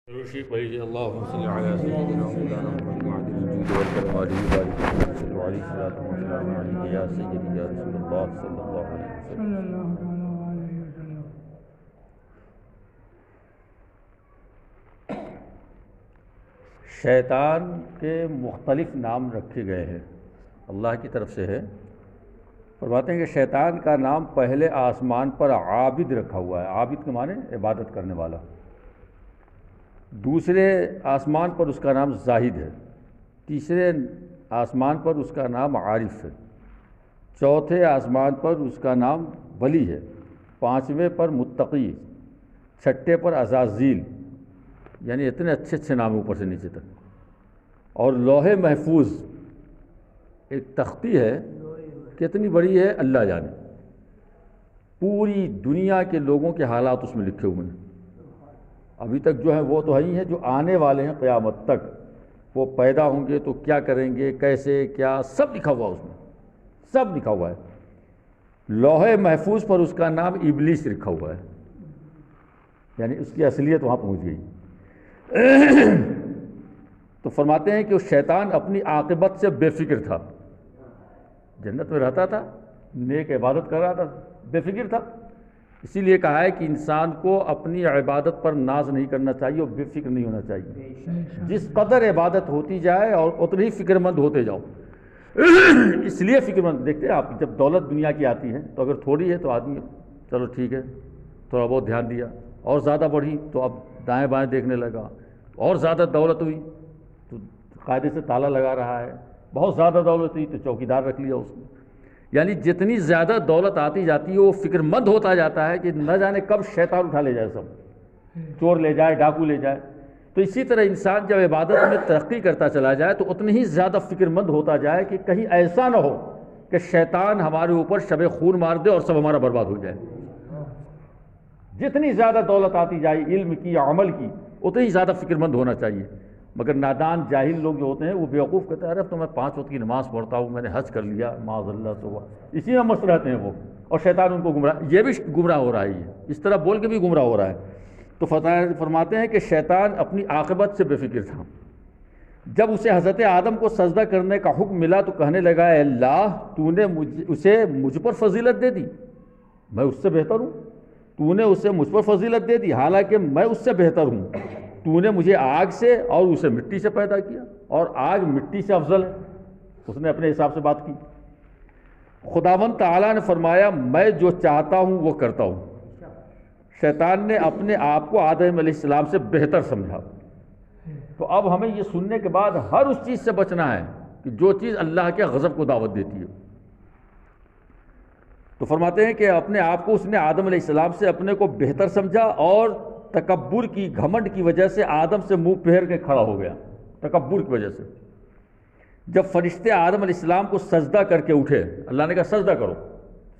روشی پڑھی اللهم صل على سيدنا مولانا محمد معدن الجود والكرم عليه وبارك وسلم وعليه الصلاة والسلام عليك يا سيدي يا رسول الله صلى الله عليه وسلم. شیطان کے مختلف نام رکھے گئے ہیں، اللہ کی طرف سے ہے. فرماتے ہیں کہ شیطان کا نام پہلے آسمان پر عابد رکھا ہوا ہے. عابد کے معنی عبادت کرنے والا. دوسرے آسمان پر اس کا نام زاہد ہے. تیسرے آسمان پر اس کا نام عارف ہے. چوتھے آسمان پر اس کا نام ولی ہے. پانچویں پر متقی. چھٹے پر عزازیل. یعنی اتنے اچھے اچھے نام اوپر سے نیچے تک. اور لوح محفوظ ایک تختی ہے، کتنی بڑی ہے اللہ جانے. پوری دنیا کے لوگوں کے حالات اس میں لکھے ہوئے ہیں. ابھی تک جو ہیں وہ تو ہی ہیں، جو آنے والے ہیں قیامت تک، وہ پیدا ہوں گے تو کیا کریں گے، کیسے کیا، سب لکھا ہوا اس میں، سب لکھا ہوا ہے. لوح محفوظ پر اس کا نام ابلیس لکھا ہوا ہے. یعنی اس کی اصلیت وہاں پہنچ گئی. تو فرماتے ہیں کہ وہ شیطان اپنی عاقبت سے بے فکر تھا. جنت میں رہتا تھا، نیک عبادت کر رہا تھا، بے فکر تھا. اسی لیے کہا ہے کہ انسان کو اپنی عبادت پر ناز نہیں کرنا چاہیے اور بے فکر نہیں ہونا چاہیے. جس قدر عبادت ہوتی جائے اور اتنی ہی فکر مند ہوتے جاؤ. اس لیے فکر مند دیکھتے ہیں آپ، جب دولت دنیا کی آتی ہے تو اگر تھوڑی ہے تو آدمی چلو ٹھیک ہے تھوڑا بہت دھیان دیا، اور زیادہ بڑھی تو اب دائیں بائیں دیکھنے لگا، اور زیادہ دولت ہوئی تو قاعدے سے تالا لگا رہا ہے، بہت زیادہ دولت ہوئی تو چوکیدار رکھ لیا اس نے. یعنی جتنی زیادہ دولت آتی جاتی ہے وہ فکر مند ہوتا جاتا ہے کہ نہ جانے کب شیطان اٹھا لے جائے، سب چور لے جائے، ڈاکو لے جائے. تو اسی طرح انسان جب عبادت میں ترقی کرتا چلا جائے تو اتنی ہی زیادہ فکر مند ہوتا جائے کہ کہیں ایسا نہ ہو کہ شیطان ہمارے اوپر شب خون مار دے اور سب ہمارا برباد ہو جائے. جتنی زیادہ دولت آتی جائے علم کی یا عمل کی، اتنی ہی زیادہ فکر مند ہونا چاہیے. مگر نادان جاہل لوگ جو ہوتے ہیں وہ بیوقوف کہتے ہیں ارے تو میں 5 وقت کی نماز پڑھتا ہوں، میں نے حج کر لیا، معاذ اللہ سے ہوا، اسی میں مست رہتے ہیں وہ، اور شیطان ان کو گمراہ، یہ بھی گمراہ ہو رہا ہے، یہ اس طرح بول کے بھی گمراہ ہو رہا ہے. تو فرماتے ہیں کہ شیطان اپنی عاقبت سے بے فکر تھا. جب اسے حضرت آدم کو سجدہ کرنے کا حکم ملا تو کہنے لگا اے اللہ تو نے اسے مجھ پر فضیلت دے دی، میں اس سے بہتر ہوں. تو نے اسے مجھ پر فضیلت دے دی حالانکہ میں اس سے بہتر ہوں. تو نے مجھے آگ سے اور اسے مٹی سے پیدا کیا، اور آگ مٹی سے افضل ہے. اس نے اپنے حساب سے بات کی. خداوند تعالیٰ نے فرمایا میں جو چاہتا ہوں وہ کرتا ہوں. شیطان نے اپنے آپ کو آدم علیہ السلام سے بہتر سمجھا. تو اب ہمیں یہ سننے کے بعد ہر اس چیز سے بچنا ہے کہ جو چیز اللہ کے غضب کو دعوت دیتی ہے. تو فرماتے ہیں کہ اپنے آپ کو اس نے آدم علیہ السلام سے اپنے کو بہتر سمجھا، اور تکبر کی گھمنڈ کی وجہ سے آدم سے منہ پھیر کے کھڑا ہو گیا. تکبر کی وجہ سے جب فرشتے آدم علیہ السلام کو سجدہ کر کے اٹھے، اللہ نے کہا سجدہ کرو،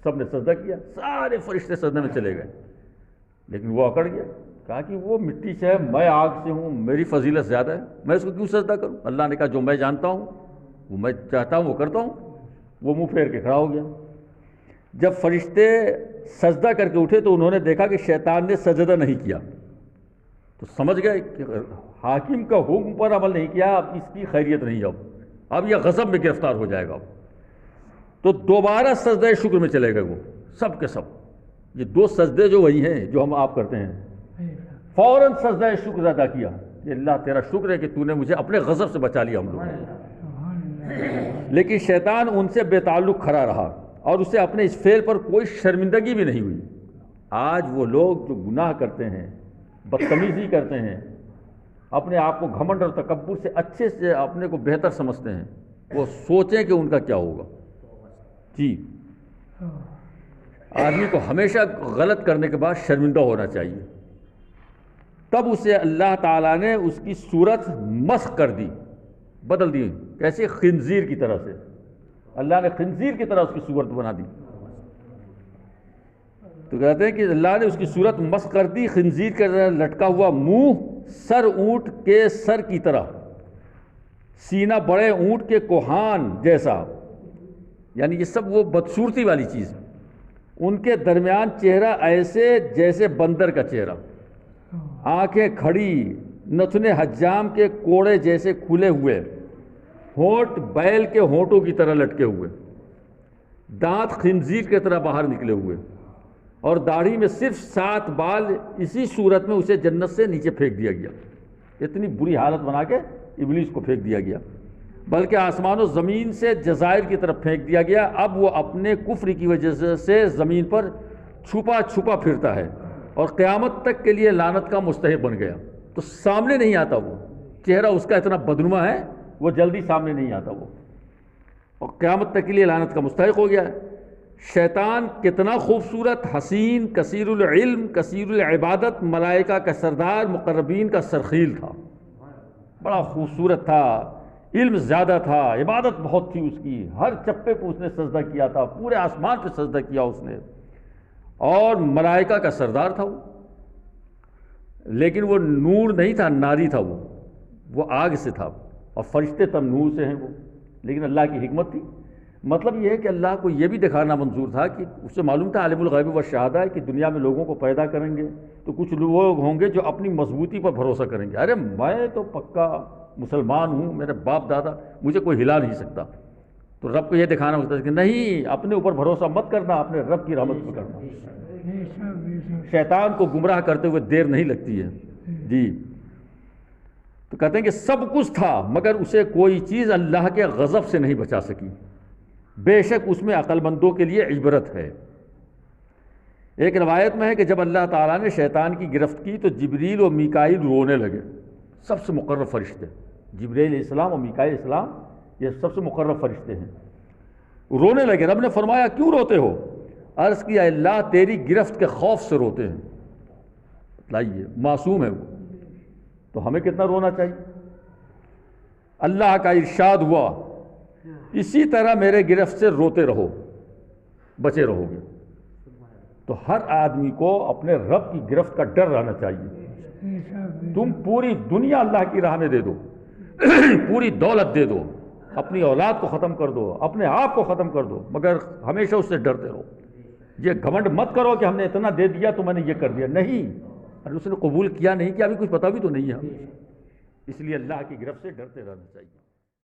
سب نے سجدہ کیا، سارے فرشتے سجدے میں چلے گئے. لیکن وہ اکڑ گیا، کہا کہ وہ مٹی سے ہے، میں آگ سے ہوں، میری فضیلت زیادہ ہے، میں اس کو کیوں سجدہ کروں. اللہ نے کہا جو میں جانتا ہوں وہ میں چاہتا ہوں وہ کرتا ہوں. وہ منہ پھیر کے کھڑا ہو گیا. جب فرشتے سجدہ کر کے اٹھے تو انہوں نے دیکھا کہ شیطان نے سجدہ نہیں کیا. تو سمجھ گئے کہ حاکم کا حکم پر عمل نہیں کیا، اب اس کی خیریت نہیں، اب یہ غضب میں گرفتار ہو جائے گا. تو دوبارہ سجدہ شکر میں چلے گئے وہ سب کے سب. یہ 2 سجدے جو وہی ہیں جو ہم آپ کرتے ہیں. فوراً سجدہ شکر ادا کیا کہ اللہ تیرا شکر ہے کہ تو نے مجھے اپنے غضب سے بچا لیا ہم لوگ. لیکن شیطان ان سے بے تعلق کھڑا رہا اور اسے اپنے اس فعل پر کوئی شرمندگی بھی نہیں ہوئی. آج وہ لوگ جو گناہ کرتے ہیں، بدتمیزی کرتے ہیں، اپنے آپ کو گھمنڈ اور تکبر سے اچھے سے اپنے کو بہتر سمجھتے ہیں، وہ سوچیں کہ ان کا کیا ہوگا. جی آدمی کو ہمیشہ غلط کرنے کے بعد شرمندہ ہونا چاہیے. تب اسے اللہ تعالیٰ نے اس کی صورت مسخ کر دی، بدل دی. کیسے؟ خنزیر کی طرح سے. اللہ نے خنزیر کی طرح اس کی صورت بنا دی. تو کہتے ہیں کہ اللہ نے اس کی صورت مسخ کر دی، خنزیر کے لٹکا ہوا منہ، سر اونٹ کے سر کی طرح، سینہ بڑے اونٹ کے کوہان جیسا. یعنی یہ سب وہ بدصورتی والی چیز. ان کے درمیان چہرہ ایسے جیسے بندر کا چہرہ، آنکھیں کھڑی، نتنے حجام کے کوڑے جیسے کھلے ہوئے، ہونٹ بیل کے ہونٹوں کی طرح لٹکے ہوئے، دانت خنزیر کی طرح باہر نکلے ہوئے، اور داڑھی میں صرف 7 بال۔ اسی صورت میں اسے جنت سے نیچے پھینک دیا گیا، اتنی بری حالت بنا کے ابلیس کو پھینک دیا گیا، بلکہ آسمان و زمین سے جزائر کی طرف پھینک دیا گیا۔ اب وہ اپنے کفر کی وجہ سے زمین پر چھپا چھپا پھرتا ہے اور قیامت تک کے لیے لعنت کا مستحق بن گیا۔ تو سامنے نہیں آتا، وہ چہرہ اس کا اتنا بدنما ہے، وہ جلدی سامنے نہیں آتا وہ، اور قیامت تک کے لیے لعنت کا مستحق ہو گیا ہے۔ شیطان کتنا خوبصورت، حسین، کثیر العلم، کثیر العبادت، ملائکہ کا سردار، مقربین کا سرخیل تھا، بڑا خوبصورت تھا، علم زیادہ تھا، عبادت بہت تھی اس کی، ہر چپے پہ اس نے سجدہ کیا تھا، پورے آسمان پہ سجدہ کیا اس نے، اور ملائکہ کا سردار تھا وہ، لیکن وہ نور نہیں تھا، ناری تھا وہ آگ سے تھا، اور فرشتے تب نور سے ہیں وہ، لیکن اللہ کی حکمت تھی۔ مطلب یہ ہے کہ اللہ کو یہ بھی دکھانا منظور تھا کہ اسے معلوم تھا عالم الغیب والشہادہ ہے کہ دنیا میں لوگوں کو پیدا کریں گے تو کچھ لوگ ہوں گے جو اپنی مضبوطی پر بھروسہ کریں گے، ارے میں تو پکا مسلمان ہوں، میرے باپ دادا، مجھے کوئی ہلا نہیں سکتا۔ تو رب کو یہ دکھانا ہوتا ہے کہ نہیں، اپنے اوپر بھروسہ مت کرنا، اپنے رب کی رحمت پہ کرنا۔ شیطان کو گمراہ کرتے ہوئے دیر نہیں لگتی ہے جی۔ تو کہتے ہیں کہ سب کچھ تھا مگر اسے کوئی چیز اللہ کے غضب سے نہیں بچا سکی، بے شک اس میں عقل مندوں کے لیے عبرت ہے۔ ایک روایت میں ہے کہ جب اللہ تعالیٰ نے شیطان کی گرفت کی تو جبریل و میکائیل رونے لگے، سب سے مقرب فرشتے، جبریل علیہ السلام اور میکائیل علیہ السلام یہ سب سے مقرب فرشتے ہیں، رونے لگے۔ رب نے فرمایا کیوں روتے ہو؟ عرض کیا اللہ تیری گرفت کے خوف سے روتے ہیں۔ بتلائیے، معصوم ہے وہ، تو ہمیں کتنا رونا چاہیے۔ اللہ کا ارشاد ہوا اسی طرح میرے گرفت سے روتے رہو، بچے رہو گے۔ تو ہر آدمی کو اپنے رب کی گرفت کا ڈر رہنا چاہیے۔ تم پوری دنیا اللہ کی راہ میں دے دو، پوری دولت دے دو، اپنی اولاد کو ختم کر دو، اپنے آپ کو ختم کر دو، مگر ہمیشہ اس سے ڈرتے رہو۔ یہ گھمنڈ مت کرو کہ ہم نے اتنا دے دیا تو میں نے یہ کر دیا، نہیں، اور اس نے قبول کیا نہیں کیا، ابھی کچھ پتا بھی تو نہیں ہے، اس لیے اللہ کی گرفت سے ڈرتے رہنا چاہیے۔